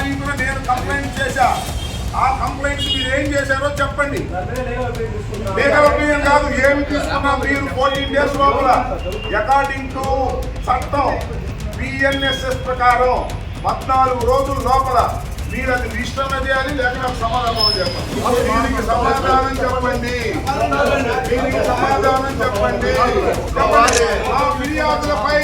తారీఖున నేను కంప్లైంట్ చేశా. ఆ కంప్లైంట్ మీరు ఏం చేశారో చెప్పండి. లీగల్ ఒపీనియన్ కాదు, ఏమి తీసుకున్నా మీరు 14 days లోపల అకార్డింగ్ టు చట్టం PNSS ప్రకారం 14 రోజుల లోపల మీరు అది రిజిస్టర్ చేయాలి, లేక నాకు సమాధానం చెప్పండి. దీనికి సమాధానం చెప్పండి, దీనికి సమాధానం చెప్పండి. మా ఫిర్యాదులపై